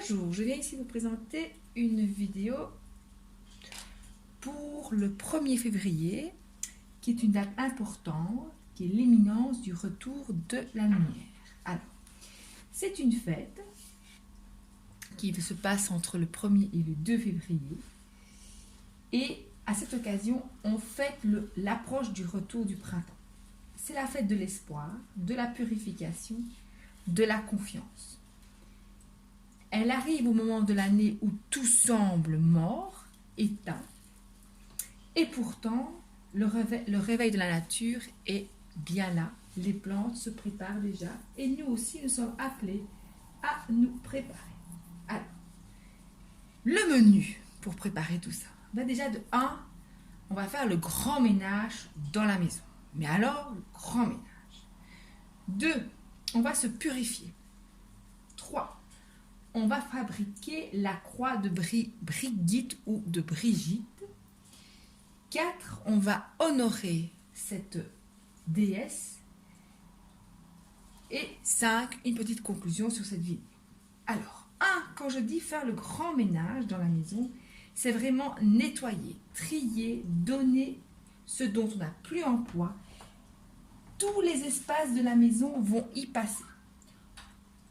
Bonjour, je viens ici vous présenter une vidéo pour le 1er février, qui est une date importante, qui est l'imminence du retour de la lumière. Alors, c'est une fête qui se passe entre le 1er et le 2 février. Et à cette occasion, on fête l'approche du retour du printemps. C'est la fête de l'espoir, de la purification, de la confiance. Elle arrive au moment de l'année où tout semble mort, éteint. Et pourtant, le réveil de la nature est bien là. Les plantes se préparent déjà. Et nous aussi, nous sommes appelés à nous préparer. Alors, le menu pour préparer tout ça. Ben déjà, de 1, on va faire le grand ménage dans la maison. Mais alors, le grand ménage. 2, on va se purifier. 3, on va fabriquer la croix de Brigitte ou de Brigitte. 4, on va honorer cette déesse. Et 5, une petite conclusion sur cette vidéo. Alors, 1, quand je dis faire le grand ménage dans la maison, c'est vraiment nettoyer, trier, donner ce dont on n'a plus emploi. Tous les espaces de la maison vont y passer.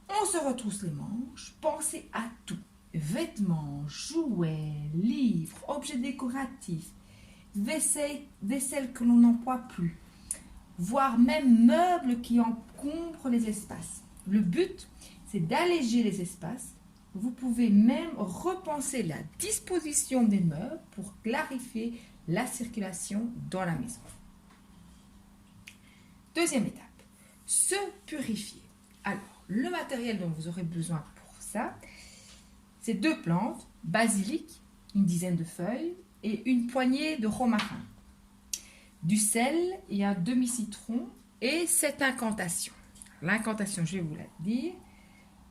On se retrousse les manches, pensez à tout. Vêtements, jouets, livres, objets décoratifs, vaisselle que l'on n'emploie plus, voire même meubles qui encombrent les espaces. Le but, c'est d'alléger les espaces. Vous pouvez même repenser la disposition des meubles pour clarifier la circulation dans la maison. Deuxième étape, se purifier. Alors, le matériel dont vous aurez besoin pour ça, c'est 2 plantes, basilic, une dizaine de feuilles et une poignée de romarin, du sel et un demi-citron et cette incantation. L'incantation, je vais vous la dire.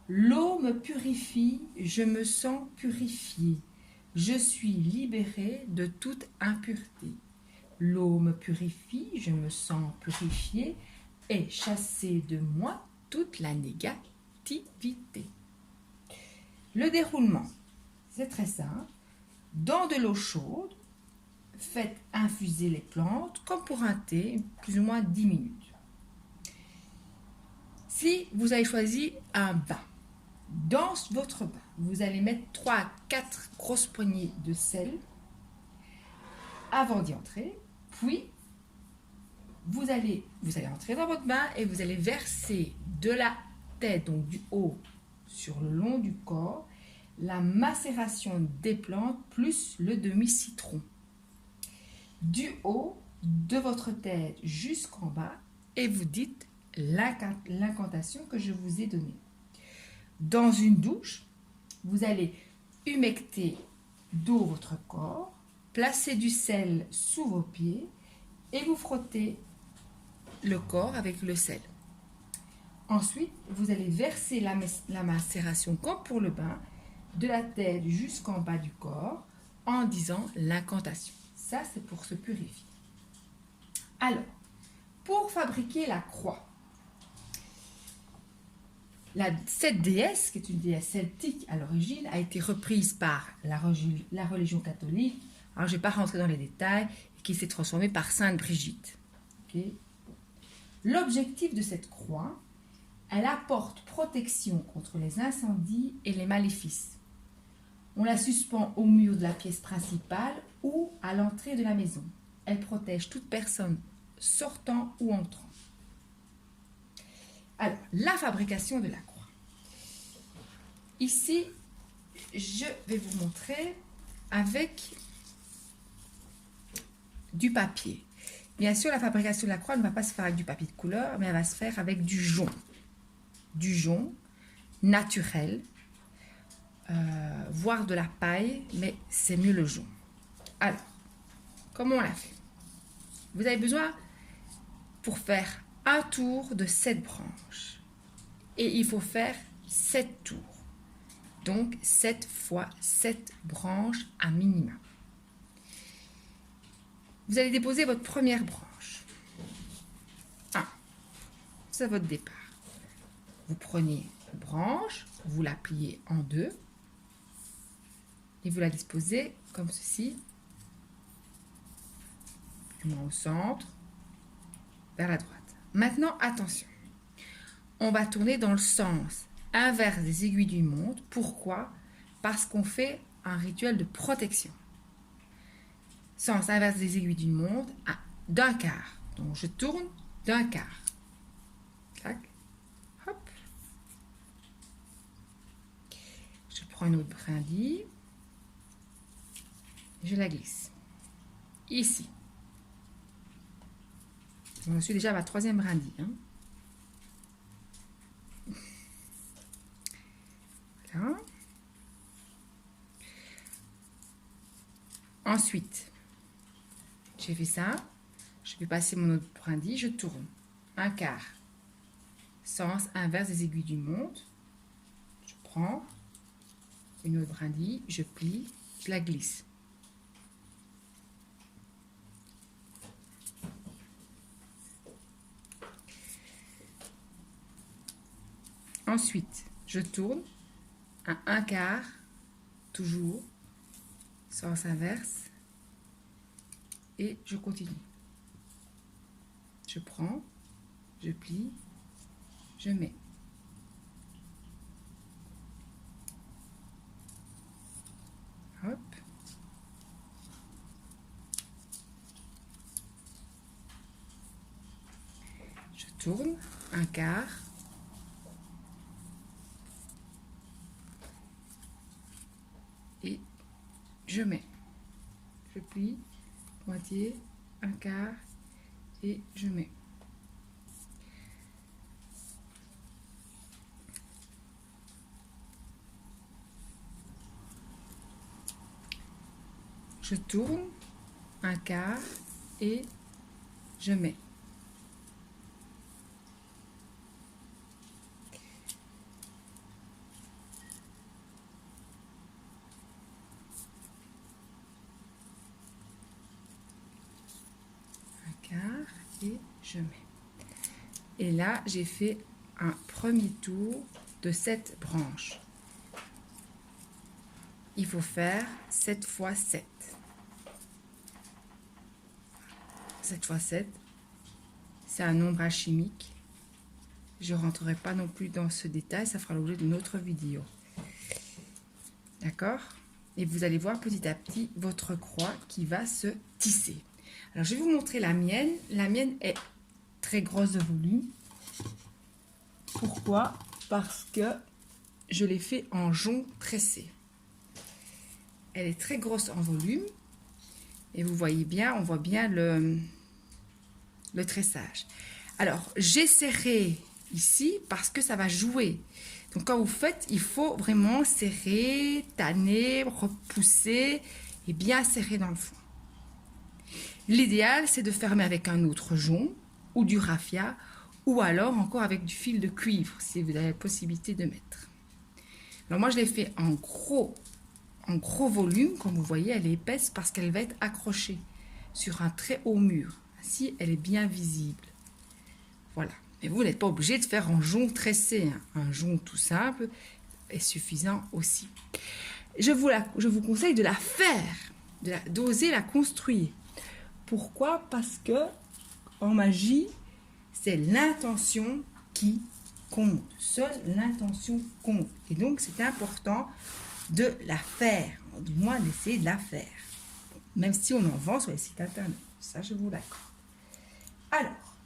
L'eau me purifie, je me sens purifié. Je suis libéré de toute impureté. L'eau me purifie, je me sens purifié et chassé de moi toute la négativité. Le déroulement, c'est très simple. Dans de l'eau chaude, faites infuser les plantes comme pour un thé, plus ou moins 10 minutes. Si vous avez choisi un bain, dans votre bain, vous allez mettre 3 à 4 grosses poignées de sel avant d'y entrer. Puis, vous allez entrer dans votre bain et vous allez verser de la tête, donc du haut sur le long du corps, la macération des plantes plus le demi-citron. Du haut de votre tête jusqu'en bas et vous dites l'incantation que je vous ai donnée. Dans une douche, vous allez humecter d'eau votre corps, placer du sel sous vos pieds et vous frottez le corps avec le sel. Ensuite, vous allez verser la macération comme pour le bain, de la tête jusqu'en bas du corps, en disant l'incantation. Ça, c'est pour se purifier. Alors, pour fabriquer la croix, cette déesse, qui est une déesse celtique à l'origine, a été reprise par la religion catholique. Alors, je ne vais pas rentrer dans les détails, qui s'est transformée par Sainte Brigitte. Okay. L'objectif de cette croix, elle apporte protection contre les incendies et les maléfices. On la suspend au mur de la pièce principale ou à l'entrée de la maison. Elle protège toute personne sortant ou entrant. Alors, la fabrication de la croix. Ici, je vais vous montrer avec du papier. Bien sûr, la fabrication de la croix ne va pas se faire avec du papier de couleur, mais elle va se faire avec du jonc. Du jonc naturel, voire de la paille, mais c'est mieux le jonc. Alors, comment on la fait? Vous avez besoin, pour faire un tour, de 7 branches. Et il faut faire 7 tours. Donc, 7 fois 7 branches à minimum. Vous allez déposer votre première branche. 1. C'est votre départ. Vous prenez une branche, vous la pliez en 2, Et vous la disposez comme ceci, plus ou moins au centre, vers la droite. Maintenant, attention, on va tourner dans le sens inverse des aiguilles d'une montre. Pourquoi? Parce qu'on fait un rituel de protection. Sens inverse des aiguilles d'une montre d'un quart. Donc je tourne d'un quart. Tac. Hop. Je prends une autre brindille. Je la glisse. Ici. Je suis déjà à ma 3e brindille. Hein. Voilà. Ensuite, j'ai fait ça. Je vais passer mon autre brindille. Je tourne. Un quart. Sens inverse des aiguilles d'une montre. Je prends une autre brindille. Je plie. Je la glisse. Ensuite, je tourne à un quart, toujours, sens inverse, et je continue. Je prends, je plie, je mets. Hop. Je tourne un quart. Et je mets. Je plie, moitié, un quart, et je mets. Je tourne un quart et je mets. Et je mets. Et là, j'ai fait un premier tour de 7 branches. Il faut faire 7 fois 7. 7 fois 7, c'est un nombre alchimique. Je ne rentrerai pas non plus dans ce détail, ça fera l'objet d'une autre vidéo. D'accord? Et vous allez voir petit à petit votre croix qui va se tisser. Alors, je vais vous montrer la mienne. La mienne est très grosse de volume. Pourquoi? Parce que je l'ai fait en jonc tressé. Elle est très grosse en volume. Et vous voyez bien, on voit bien le tressage. Alors, j'ai serré ici parce que ça va jouer. Donc, quand vous faites, il faut vraiment serrer, tanner, repousser et bien serrer dans le fond. L'idéal, c'est de fermer avec un autre jonc ou du raffia ou alors encore avec du fil de cuivre si vous avez la possibilité de mettre. Alors moi, je l'ai fait en gros volume. Comme vous voyez, elle est épaisse parce qu'elle va être accrochée sur un très haut mur. Ainsi, elle est bien visible. Voilà. Mais vous n'êtes pas obligé de faire en jonc tressé. Hein. Un jonc tout simple est suffisant aussi. Je vous conseille de la faire, d'oser la construire. Pourquoi? Parce que en magie, c'est l'intention qui compte. Seule l'intention compte. Et donc, c'est important de la faire. Du moins, d'essayer de la faire. Même si on en vend sur les sites internet. Ça, je vous l'accorde. Alors,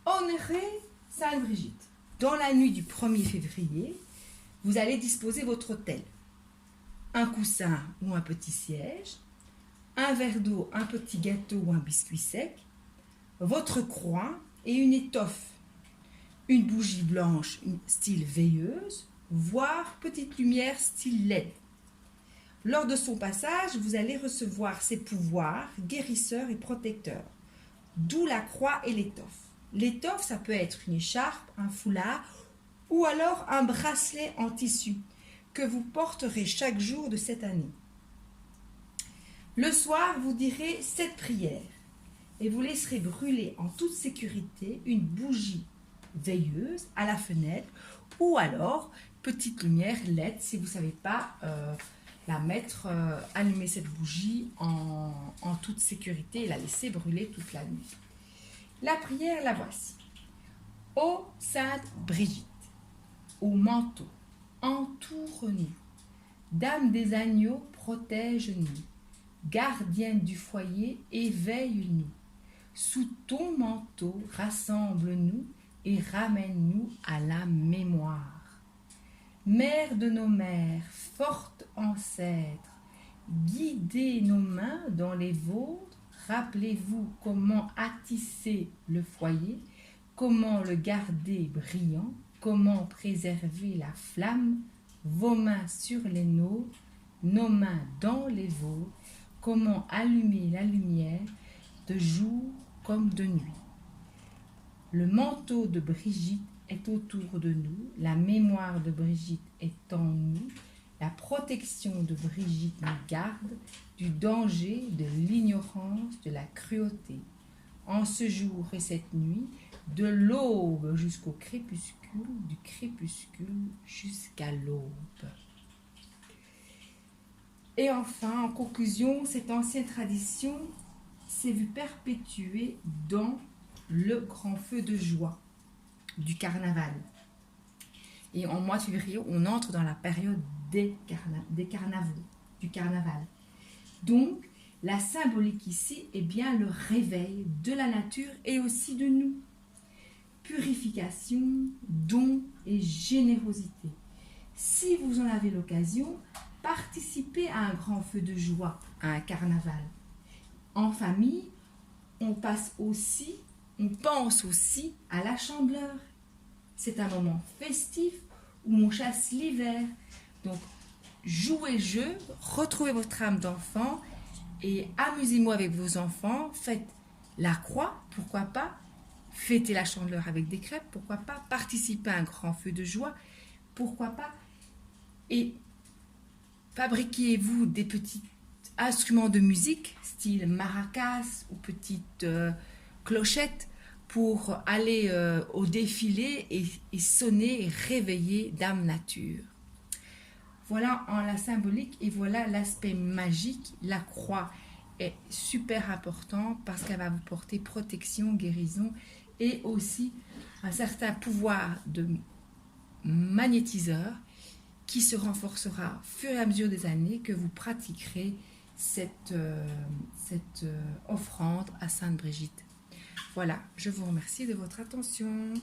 honorer Sainte Brigitte. Dans la nuit du 1er février, vous allez disposer votre autel. Un coussin ou un petit siège, un verre d'eau, un petit gâteau ou un biscuit sec, votre croix et une étoffe, une bougie blanche style veilleuse, voire petite lumière style LED. Lors de son passage, vous allez recevoir ses pouvoirs guérisseurs et protecteurs, d'où la croix et l'étoffe. L'étoffe, ça peut être une écharpe, un foulard ou alors un bracelet en tissu que vous porterez chaque jour de cette année. Le soir, vous direz 7 prières et vous laisserez brûler en toute sécurité une bougie veilleuse à la fenêtre ou alors petite lumière LED, si vous ne savez pas la mettre, allumer cette bougie en toute sécurité et la laisser brûler toute la nuit. La prière, la voici. Ô Sainte Brigitte, au manteau, entoure-nous. Dame des agneaux, protège-nous. Gardienne du foyer, éveille-nous. Sous ton manteau, rassemble-nous et ramène-nous à la mémoire. Mère de nos mères, forte ancêtre, guidez nos mains dans les vôtres. Rappelez-vous comment attisser le foyer, comment le garder brillant, comment préserver la flamme, vos mains sur les nôtres, nos mains dans les vôtres, comment allumer la lumière de jour comme de nuit. Le manteau de Brigitte est autour de nous, la mémoire de Brigitte est en nous, la protection de Brigitte nous garde du danger, de l'ignorance, de la cruauté. En ce jour et cette nuit, de l'aube jusqu'au crépuscule, du crépuscule jusqu'à l'aube. Et enfin, en conclusion, cette ancienne tradition s'est vue perpétuée dans le grand feu de joie du carnaval. Et en mois de février, on entre dans la période des carnavals, du carnaval. Donc, la symbolique ici est bien le réveil de la nature et aussi de nous. Purification, don et générosité. Si vous en avez l'occasion, participez à un grand feu de joie, à un carnaval. En famille, on pense aussi à la Chandeleur. C'est un moment festif où on chasse l'hiver. Donc, jouez le jeu, retrouvez votre âme d'enfant et amusez-vous avec vos enfants. Faites la croix, pourquoi pas. Fêtez la Chandeleur avec des crêpes, pourquoi pas. Participez à un grand feu de joie, pourquoi pas. Et fabriquez-vous des petits instruments de musique, style maracas ou petites clochettes, pour aller au défilé et sonner et réveiller Dame Nature. Voilà en la symbolique et voilà l'aspect magique. La croix est super important parce qu'elle va vous porter protection, guérison et aussi un certain pouvoir de magnétiseur qui se renforcera au fur et à mesure des années que vous pratiquerez cette offrande à Sainte Brigitte. Voilà, je vous remercie de votre attention.